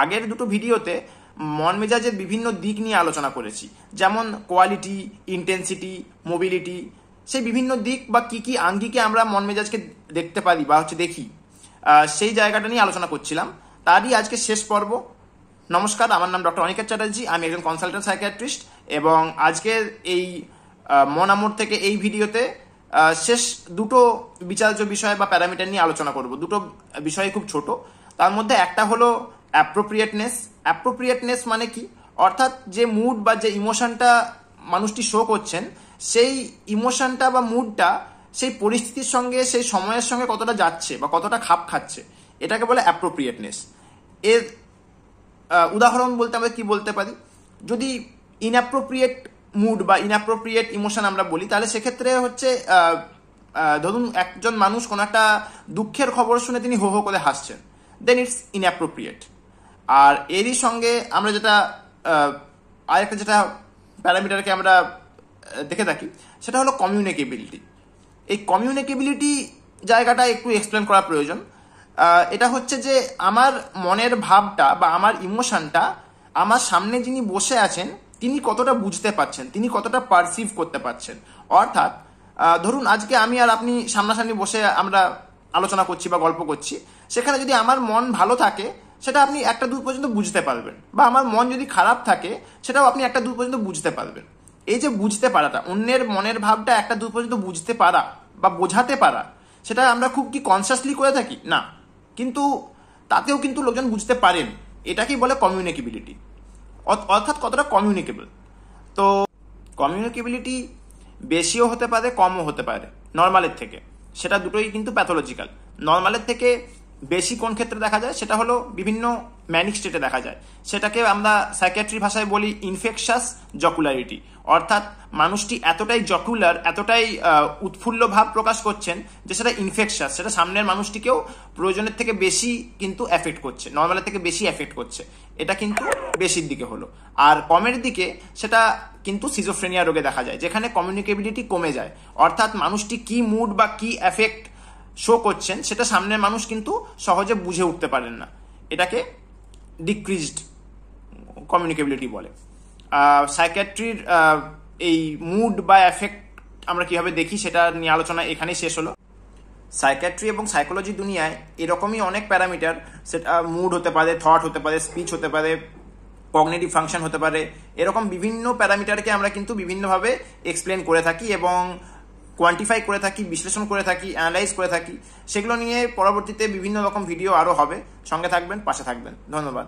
আগের দুটো ভিডিওতে মন মেজাজের বিভিন্ন দিক নিয়ে আলোচনা করেছি, যেমন কোয়ালিটি, ইন্টেন্সিটি, মোবিলিটি, সেই বিভিন্ন দিক বা কি কি আঙ্গিকে আমরা মন মেজাজকে দেখতে পারি বা দেখি, সেই জায়গাটা নিয়ে আলোচনা করছিলাম। তারই আজকে শেষ পর্ব। নমস্কার, আমার নাম ডক্টর অনিকেত চ্যাটার্জি, আমি একজন কনসালটেন্ট সাইকিয়াট্রিস্ট, এবং আজকের এই মন আমোর থেকে এই ভিডিওতে শেষ দুটো বিচার্য বিষয় বা প্যারামিটার নিয়ে আলোচনা করব। দুটো বিষয় খুব ছোট, তার মধ্যে একটা হলো অ্যাপ্রোপ্রিয়েটনেস। অ্যাপ্রোপ্রিয়েটনেস মানে কি? অর্থাৎ যে মুড বা যে ইমোশনটা মানুষটি শো করছেন, সেই ইমোশনটা বা মুডটা সেই পরিস্থিতির সঙ্গে, সেই সময়ের সঙ্গে কতটা যাচ্ছে বা কতটা খাপ খাচ্ছে, এটাকে বলে অ্যাপ্রোপ্রিয়েটনেস। এর উদাহরণ বলতে আমরা কি বলতে পারি? যদি ইনঅ্যাপ্রোপ্রিয়েট মুড বা ইনঅ্যাপ্রোপ্রিয়েট ইমোশন আমরা বলি, তাহলে সেক্ষেত্রে হচ্ছে ধরুন একজন মানুষ কোনো একটা দুঃখের খবর শুনে তিনি হো হো করে হাসছেন, দেন ইটস ইনঅ্যাপ্রোপ্রিয়েট। আর এরই সঙ্গে আমরা যেটা আরেকটা যেটা প্যারামিটারকে আমরা দেখে থাকি, সেটা হলো কমিউনিকেবিলিটি। এই কমিউনিকেবিলিটি জায়গাটা একটু এক্সপ্লেন করা প্রয়োজন। এটা হচ্ছে যে আমার মনের ভাবটা বা আমার ইমোশনটা আমার সামনে যিনি বসে আছেন তিনি কতটা বুঝতে পারছেন, তিনি কতটা পারসিভ করতে পারছেন। অর্থাৎ ধরুন আজকে আমি আর আপনি সামনাসামনি বসে আমরা আলোচনা করছি বা গল্প করছি, সেখানে যদি আমার মন ভালো থাকে সেটা আপনি একটা দূর পর্যন্ত বুঝতে পারবেন, বা আমার মন যদি খারাপ থাকে সেটাও আপনি একটা দূর পর্যন্ত বুঝতে পারবেন। এই যে বুঝতে পারাটা, অন্যের মনের ভাবটা একটা দূর পর্যন্ত বুঝতে পারা বা বোঝাতে পারা, সেটা আমরা খুব কি কনসিয়াসলি করে থাকি? না, কিন্তু তাতেও কিন্তু লোকজন বুঝতে পারেন। এটাকেই বলে কমিউনিকেবিলিটি, অর্থাৎ কতটা কমিউনিকেবল। তো কমিউনিকেবিলিটি বেশিও হতে পারে, কমও হতে পারে নর্মালের থেকে, সেটা দুটোই কিন্তু প্যাথোলজিক্যাল। নর্মালের থেকে বেশি কোন ক্ষেত্রে দেখা যায়, সেটা হলো বিভিন্ন ম্যানিক স্টেটে দেখা যায়। সেটাকে আমরা সাইকিয়াট্রি ভাষায় বলি ইনফেকশাস জকুলারিটি, অর্থাৎ মানুষটি এতটাই জকুলার, এতটাই উৎফুল্ল ভাব প্রকাশ করছেন যে সেটা ইনফেকশাস, সেটা সামনের মানুষটিকেও প্রয়োজনের থেকে বেশি কিন্তু এফেক্ট করছে, নর্মালের থেকে বেশি এফেক্ট করছে। এটা কিন্তু বেশির দিকে হলো। আর কমের দিকে সেটা কিন্তু সিজোফ্রেনিয়া রোগে দেখা যায়, যেখানে কমিউনিকেবিলিটি কমে যায়। অর্থাৎ মানুষটি কি মুড বা কি এফেক্ট শো করছেন সেটা সামনের মানুষ কিন্তু সহজে বুঝে উঠতে পারেন না। এটাকে ডিক্রিজড কমিউনিকেবিলিটি বলে। সাইকিয়াট্রির এই মুড বা এফেক্ট আমরা কিভাবে দেখি সেটা নিয়ে আলোচনা এখানেই শেষ হলো। সাইকিয়াট্রি এবং সাইকোলজি দুনিয়ায় এরকমই অনেক প্যারামিটার, সেটা মুড হতে পারে, থট হতে পারে, স্পিচ হতে পারে, কগনিটিভ ফাংশন হতে পারে, এরকম বিভিন্ন প্যারামিটারকে আমরা কিন্তু বিভিন্নভাবে এক্সপ্লেন করে থাকি এবং কোয়ান্টিফাই করে থাকি, বিশ্লেষণ করে থাকি, অ্যানালাইজ করে থাকি। সেগুলো নিয়ে পরবর্তীতে বিভিন্ন রকম ভিডিও আরও হবে। সঙ্গে থাকবেন, পাশে থাকবেন। ধন্যবাদ।